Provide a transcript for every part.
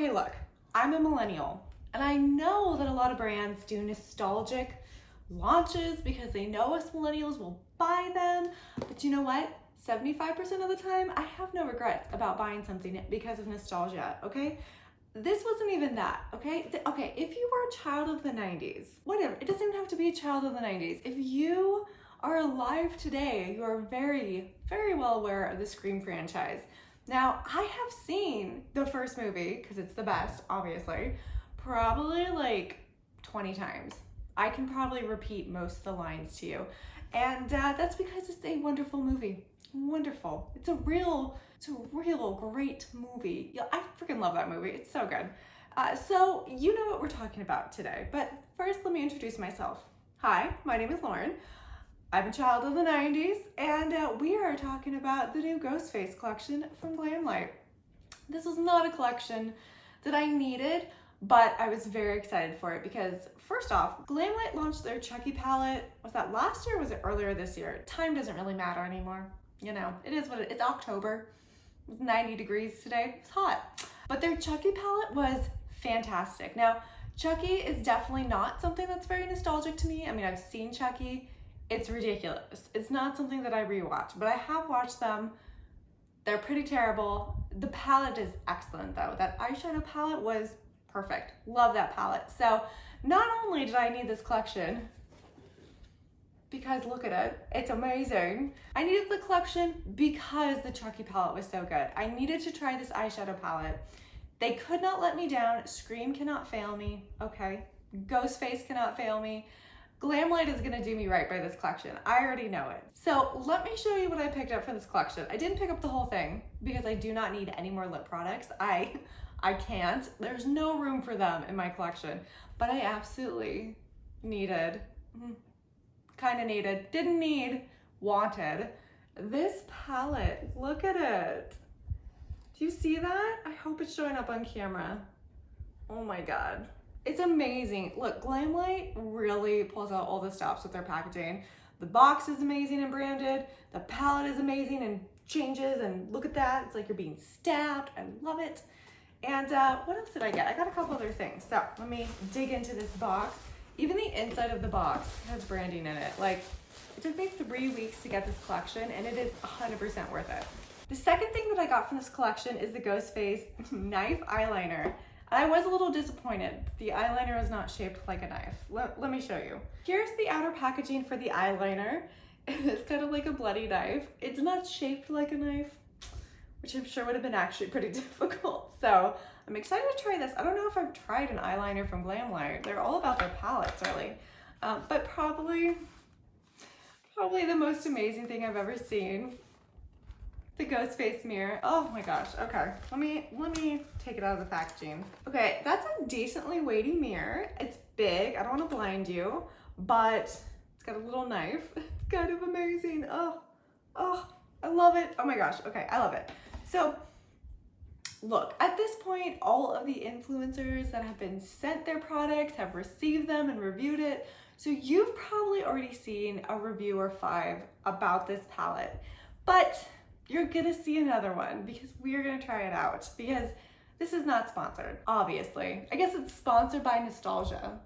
Okay, look, I'm a millennial, and I know that a lot of brands do nostalgic launches because they know us millennials will buy them. But you know what? 75% of the time, I have no regrets about buying something because of nostalgia, okay? This wasn't even that, okay? Okay, if you were a child of the 90s, whatever, it doesn't even have to be a child of the 90s. If you are alive today, you are very, very well aware of the Scream franchise. Now, I have seen the first movie, because it's the best, obviously, probably like 20 times. I can probably repeat most of the lines to you. And that's because it's a wonderful movie. Wonderful. It's a real great movie. Yeah, I freaking love that movie. It's so good. So you know what we're talking about today. But first, let me introduce myself. Hi, my name is Lauren. I'm a child of the 90s, and we are talking about the new Ghostface collection from Glamlite. This was not a collection that I needed, but I was very excited for it because, first off, Glamlite launched their Chucky palette. Was that last year or was it earlier this year? Time doesn't really matter anymore. You know, it is what it's October. It's 90 degrees today. It's hot. But their Chucky palette was fantastic. Now, Chucky is definitely not something that's very nostalgic to me. I mean, I've seen Chucky. It's ridiculous. It's not something that I rewatch, but I have watched them. They're pretty terrible. The palette is excellent though. That eyeshadow palette was perfect. Love that palette. So not only did I need this collection, because look at it, it's amazing. I needed the collection because the Chucky palette was so good. I needed to try this eyeshadow palette. They could not let me down. Scream cannot fail me, okay? Ghostface cannot fail me. Glamlite is gonna do me right by this collection. I already know it. So let me show you what I picked up for this collection. I didn't pick up the whole thing because I do not need any more lip products. I can't. There's no room for them in my collection. But I absolutely needed, didn't need, wanted this palette. Look at it. Do you see that? I hope it's showing up on camera. Oh my God. It's amazing. Look, Glamlite really pulls out all the stops with their packaging. The box is amazing and branded. The palette is amazing and changes, and look at that. It's like you're being stabbed. I love it. And what else did I get? I got a couple other things. So let me dig into this box. Even the inside of the box has branding in it. Like, it took me 3 weeks to get this collection, and it is 100% worth it. The second thing that I got from this collection is the Ghostface knife eyeliner. I was a little disappointed. The eyeliner is not shaped like a knife. Let me show you. Here's the outer packaging for the eyeliner. It's kind of like a bloody knife. It's not shaped like a knife, which I'm sure would have been actually pretty difficult. So I'm excited to try this. I don't know if I've tried an eyeliner from Glamlite. They're all about their palettes, really. But probably the most amazing thing I've ever seen. The Ghostface mirror. Oh my gosh. Okay, let me take it out of the packaging. Okay, that's a decently weighty mirror. It's big. I don't want to blind you, but it's got a little knife. It's kind of amazing. Oh, I love it. Oh my gosh. Okay, I love it. So look, at this point, all of the influencers that have been sent their products have received them and reviewed it. So you've probably already seen a review or 5 about this palette, but you're gonna see another one because we're gonna try it out because this is not sponsored, obviously. I guess it's sponsored by nostalgia.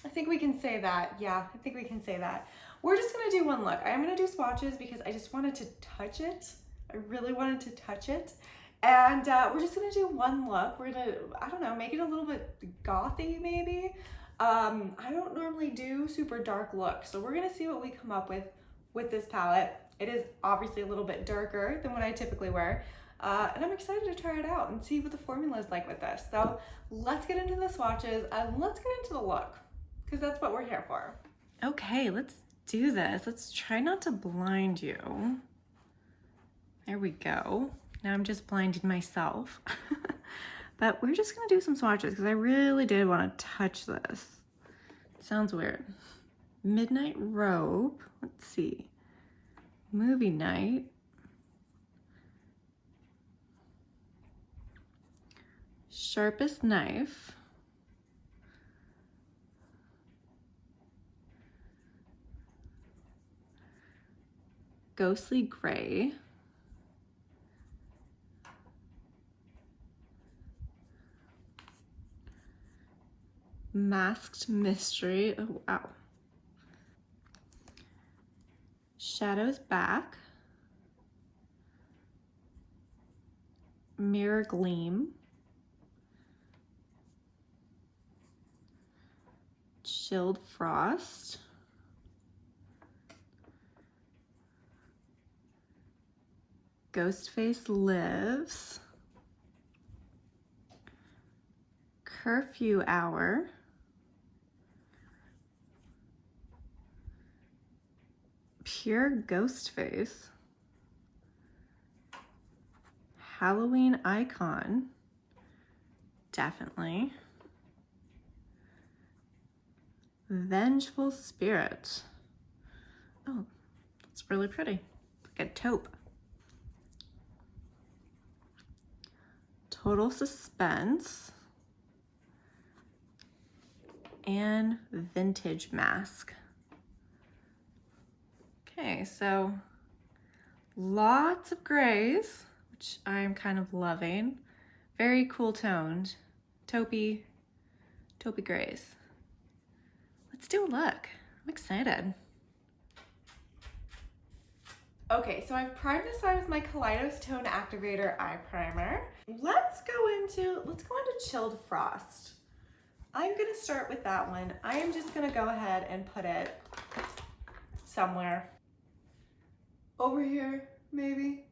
I think we can say that. Yeah, I think we can say that. We're just gonna do one look. I am gonna do swatches because I just wanted to touch it. I really wanted to touch it. And we're just gonna do one look. We're gonna, I don't know, make it a little bit gothy maybe. I don't normally do super dark looks, so we're gonna see what we come up with this palette. It is obviously a little bit darker than what I typically wear. And I'm excited to try it out and see what the formula is like with this. So let's get into the swatches and let's get into the look because that's what we're here for. Okay, let's do this. Let's try not to blind you. There we go. Now I'm just blinding myself. But we're just gonna do some swatches because I really did want to touch this. Sounds weird. Midnight Robe. Let's see. Movie Night. Sharpest Knife. Ghostly Gray. Masked Mystery. Oh, wow. Shadows Back. Mirror Gleam. Chilled Frost. Ghostface Lives. Curfew Hour. Pure Ghostface. Halloween Icon. Definitely. Vengeful Spirit. Oh, that's really pretty. Like a taupe. Total Suspense. And Vintage Mask. Okay, so lots of grays, which I'm kind of loving. Very cool toned, taupey grays. Let's do a look. I'm excited. Okay, so I've primed this eye with my Kaleidos Tone Activator Eye Primer. Let's go into Chilled Frost. I'm gonna start with that one. I am just gonna go ahead and put it somewhere. Over here, maybe.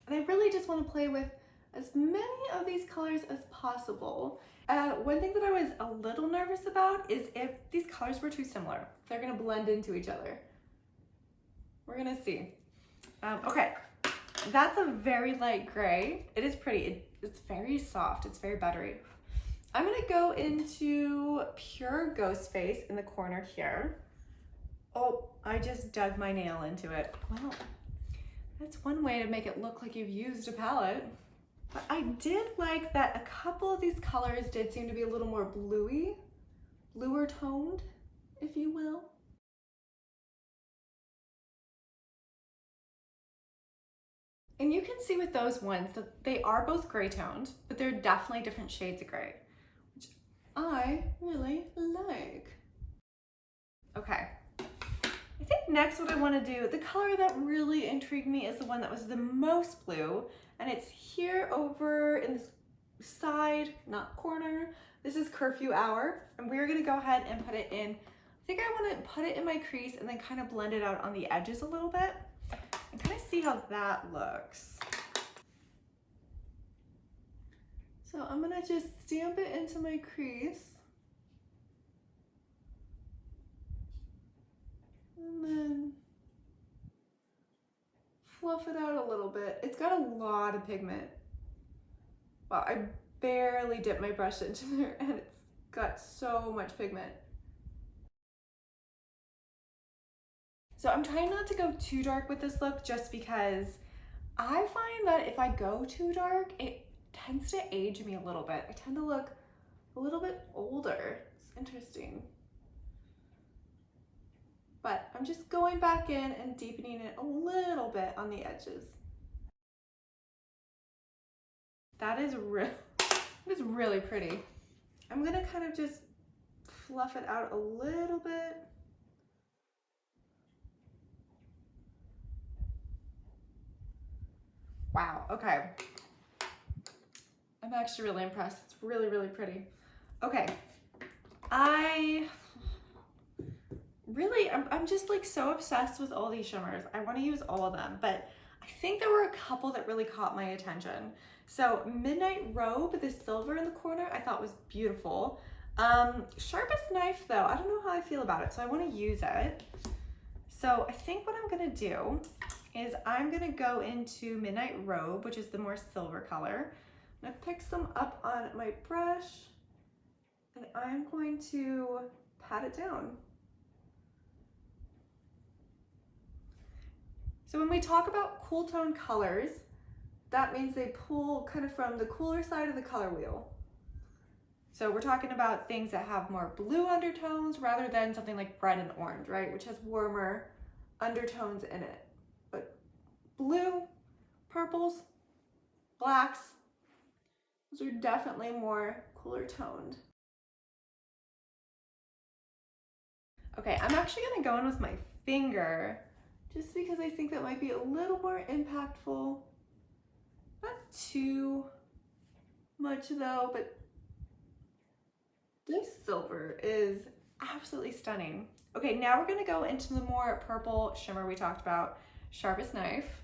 And I really just want to play with as many of these colors as possible. One thing that I was a little nervous about is if these colors were too similar. They're gonna blend into each other. We're gonna see. Okay, that's a very light gray. It is pretty, it's very soft, it's very buttery. I'm gonna go into Pure Ghostface in the corner here. Oh, I just dug my nail into it. Well, that's one way to make it look like you've used a palette. But I did like that a couple of these colors did seem to be a little more bluey, bluer toned, if you will. And you can see with those ones that they are both gray toned, but they're definitely different shades of gray, which I really like. Okay. I think next what I want to do, the color that really intrigued me is the one that was the most blue, and it's here over in this side, not corner. This is Curfew Hour, and we're going to go ahead and put it in. I think I want to put it in my crease and then kind of blend it out on the edges a little bit and kind of see how that looks. So I'm going to just stamp it into my crease. And then fluff it out a little bit. It's got a lot of pigment. Wow, I barely dipped my brush into there and it's got so much pigment. So I'm trying not to go too dark with this look just because I find that if I go too dark, it tends to age me a little bit. I tend to look a little bit older. It's interesting. But I'm just going back in and deepening it a little bit on the edges. That is really pretty. I'm gonna kind of just fluff it out a little bit. Wow, okay. I'm actually really impressed. It's really, really pretty. Okay, I'm just like so obsessed with all these shimmers. I want to use all of them, but I think there were a couple that really caught my attention. So Midnight Robe, the silver in the corner, I thought was beautiful. Sharpest Knife though, I don't know how I feel about it, so I want to use it. So I think what I'm gonna do is I'm gonna go into Midnight Robe, which is the more silver color. I'm gonna pick some up on my brush and I'm going to pat it down. So when we talk about cool tone colors, that means they pull kind of from the cooler side of the color wheel. So we're talking about things that have more blue undertones rather than something like red and orange, right? Which has warmer undertones in it. But blue, purples, blacks, those are definitely more cooler toned. Okay, I'm actually gonna go in with my finger just because I think that might be a little more impactful. Not too much though, but this silver is absolutely stunning. Okay, now we're gonna go into the more purple shimmer we talked about, Sharpest Knife,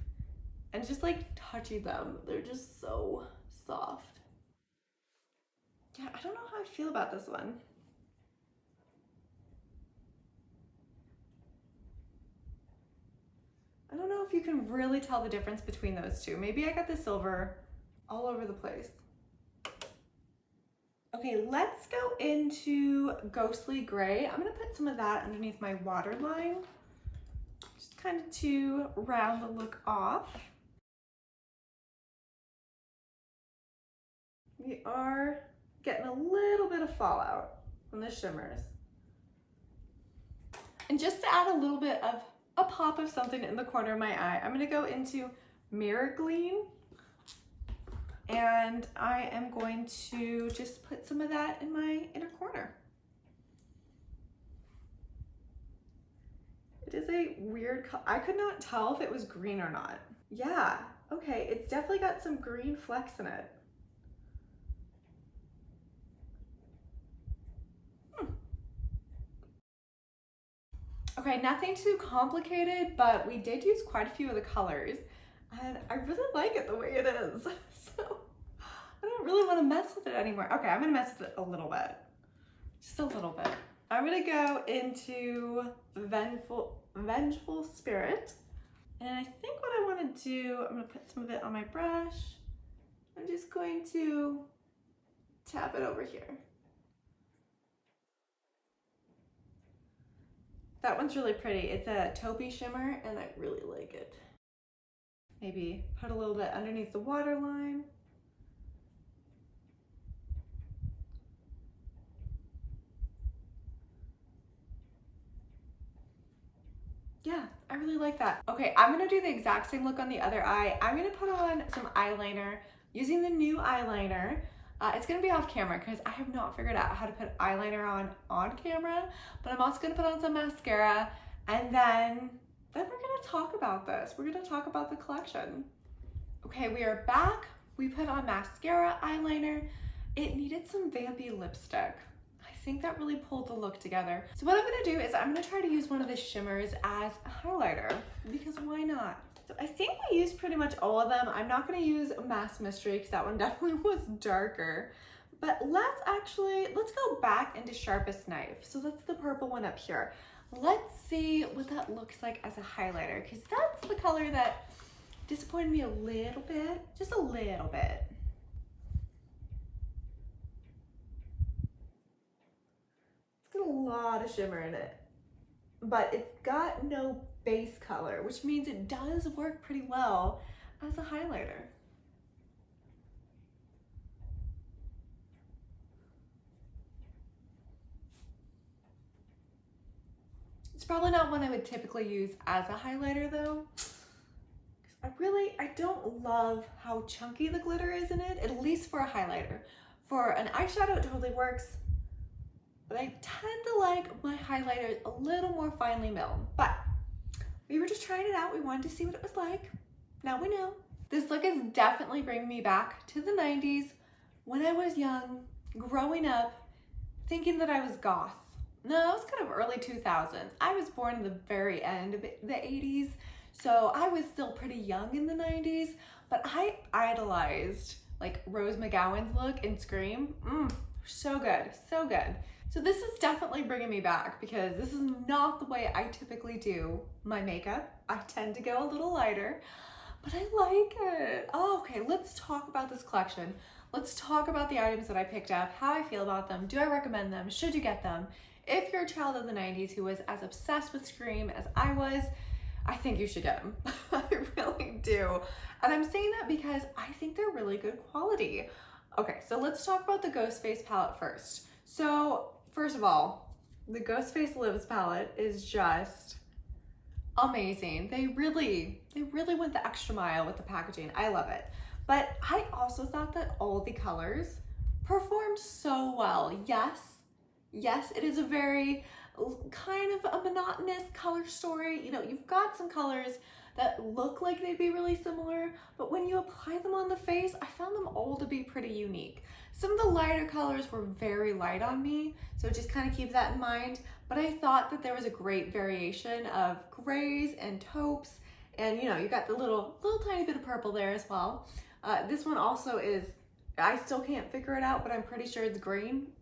and just like touching them. They're just so soft. Yeah, I don't know how I feel about this one. I don't know if you can really tell the difference between those two. Maybe I got the silver all over the place. Okay, let's go into Ghostly Gray. I'm gonna put some of that underneath my waterline, just kind of to round the look off. We are getting a little bit of fallout from the shimmers. And just to add a little bit of a pop of something in the corner of my eye, I'm gonna go into Mirror Gleam. And I am going to just put some of that in my inner corner. It is a weird color. I could not tell if it was green or not. Yeah, okay, it's definitely got some green flecks in it. Okay, nothing too complicated, but we did use quite a few of the colors, and I really like it the way it is. So I don't really want to mess with it anymore. Okay, I'm gonna mess with it a little bit. Just a little bit. I'm gonna go into Vengeful Spirit. And I think what I wanna do, I'm gonna put some of it on my brush. I'm just going to tap it over here. That one's really pretty. It's a taupey shimmer and I really like it. Maybe put a little bit underneath the waterline. Yeah, I really like that. Okay, I'm gonna do the exact same look on the other eye. I'm gonna put on some eyeliner using the new eyeliner. It's gonna be off camera because I have not figured out how to put eyeliner on camera, but I'm also gonna put on some mascara, and then we're gonna talk about this. We're gonna talk about the collection. Okay, we are back. We put on mascara, eyeliner. It needed some vampy lipstick. I think that really pulled the look together. So what I'm gonna do is I'm gonna try to use one of the shimmers as a highlighter, because why not? So I think we used pretty much all of them. I'm not gonna use Mass Mystery because that one definitely was darker. But let's go back into Sharpest Knife. So that's the purple one up here. Let's see what that looks like as a highlighter, because that's the color that disappointed me a little bit, just a little bit. It's got a lot of shimmer in it, but it's got no base color, which means it does work pretty well as a highlighter. It's probably not one I would typically use as a highlighter though. I don't love how chunky the glitter is in it, at least for a highlighter. For an eyeshadow, it totally works, but I tend to like my highlighters a little more finely milled. But we were just trying it out. We wanted to see what it was like. Now we know. This look is definitely bringing me back to the 90s, when I was young, growing up, thinking that I was goth. No, it was kind of early 2000s. I was born in the very end of the 80s, so I was still pretty young in the 90s, but I idolized like Rose McGowan's look in Scream. So good, so good. So this is definitely bringing me back because this is not the way I typically do my makeup. I tend to go a little lighter, but I like it. Oh, okay, let's talk about this collection. Let's talk about the items that I picked up, how I feel about them. Do I recommend them? Should you get them? If you're a child of the 90s who was as obsessed with Scream as I was, I think you should get them. I really do. And I'm saying that because I think they're really good quality. Okay, so let's talk about the Ghostface palette first. So first of all, the Ghostface Lives palette is just amazing. They really went the extra mile with the packaging. I love it. But I also thought that all the colors performed so well. Yes, it is a very kind of a monotonous color story. You know, you've got some colors that look like they'd be really similar, but when you apply them on the face, I found them all to be pretty unique. Some of the lighter colors were very light on me, so just kind of keep that in mind. But I thought that there was a great variation of grays and taupes, and you know, you got the little tiny bit of purple there as well. This one also is, I still can't figure it out, but I'm pretty sure it's green.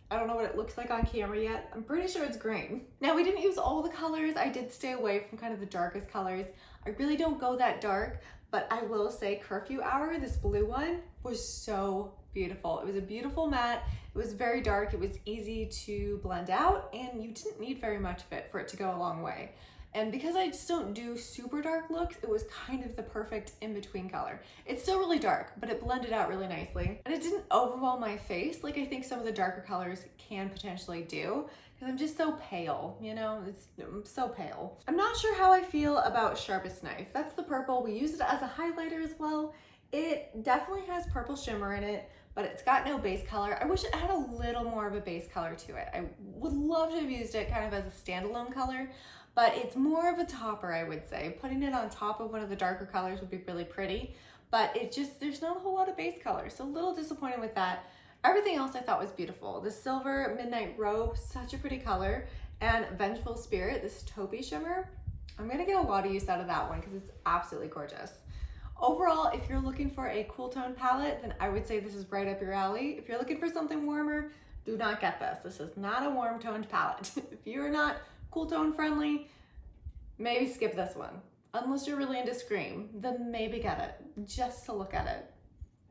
I don't know what it looks like on camera yet. I'm pretty sure it's green. Now, we didn't use all the colors. I did stay away from kind of the darkest colors. I really don't go that dark, but I will say Curfew Hour, this blue one, was so beautiful. It was a beautiful matte. It was very dark. It was easy to blend out, and you didn't need very much of it for it to go a long way. And because I just don't do super dark looks, it was kind of the perfect in-between color. It's still really dark, but it blended out really nicely. And it didn't overwhelm my face like I think some of the darker colors can potentially do, because I'm just so pale, you know? I'm so pale. I'm not sure how I feel about Sharpest Knife. That's the purple. We use it as a highlighter as well. It definitely has purple shimmer in it, but it's got no base color. I wish it had a little more of a base color to it. I would love to have used it kind of as a standalone color, but it's more of a topper, I would say. Putting it on top of one of the darker colors would be really pretty, but it just, there's not a whole lot of base color, so a little disappointed with that. Everything else I thought was beautiful. The Silver Midnight Robe, such a pretty color, and Vengeful Spirit, this taupey shimmer. I'm gonna get a lot of use out of that one because it's absolutely gorgeous. Overall, if you're looking for a cool tone palette, then I would say this is right up your alley. If you're looking for something warmer, do not get this. This is not a warm toned palette. If you're not cool tone friendly, maybe skip this one. Unless you're really into Scream, then maybe get it, just to look at it.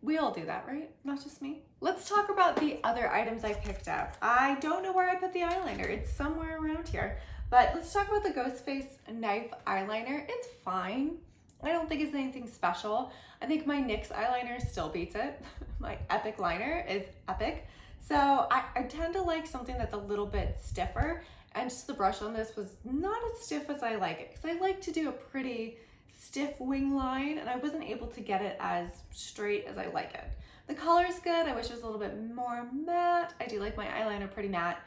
We all do that, right? Not just me. Let's talk about the other items I picked up. I don't know where I put the eyeliner. It's somewhere around here. But let's talk about the Ghostface Knife eyeliner. It's fine. I don't think it's anything special. I think my NYX eyeliner still beats it. My Epic liner is epic. So I tend to like something that's a little bit stiffer, and just the brush on this was not as stiff as I like it, because I like to do a pretty stiff wing line, and I wasn't able to get it as straight as I like it. The color's good. I wish it was a little bit more matte. I do like my eyeliner pretty matte.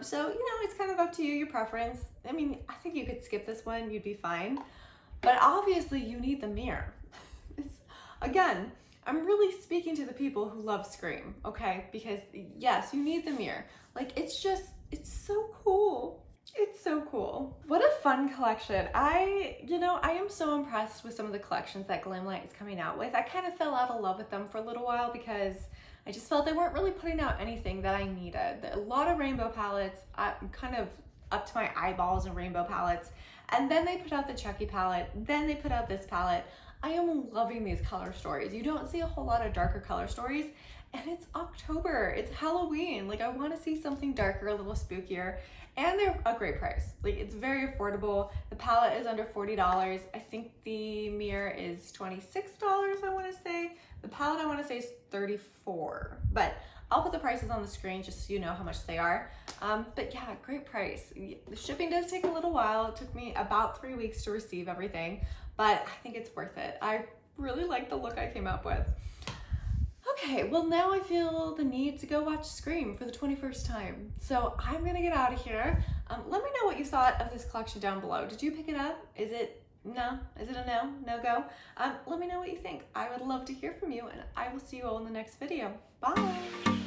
So, you know, it's kind of up to you, your preference. I mean, I think you could skip this one, you'd be fine. But obviously you need the mirror. Again, I'm really speaking to the people who love Scream, okay? Because yes, you need the mirror. Like, it's so cool. It's so cool. What a fun collection. I am so impressed with some of the collections that Glamlite is coming out with. I kind of fell out of love with them for a little while because I just felt they weren't really putting out anything that I needed. A lot of rainbow palettes. I'm kind of up to my eyeballs in rainbow palettes. And then they put out the Chucky palette. Then they put out this palette. I am loving these color stories. You don't see a whole lot of darker color stories. And it's October, it's Halloween. Like, I want to see something darker, a little spookier, and they're a great price. Like, it's very affordable. The palette is under $40. I think the mirror is $26, I want to say. The palette, I want to say, is $34, but I'll put the prices on the screen just so you know how much they are. But yeah, great price. The shipping does take a little while. It took me about 3 weeks to receive everything, but I think it's worth it. I really like the look I came up with. Okay, well, now I feel the need to go watch Scream for the 21st time. So I'm gonna get out of here. Let me know what you thought of this collection down below. Did you pick it up? Is it no? Is it a no? No go? Let me know what you think. I would love to hear from you, and I will see you all in the next video. Bye!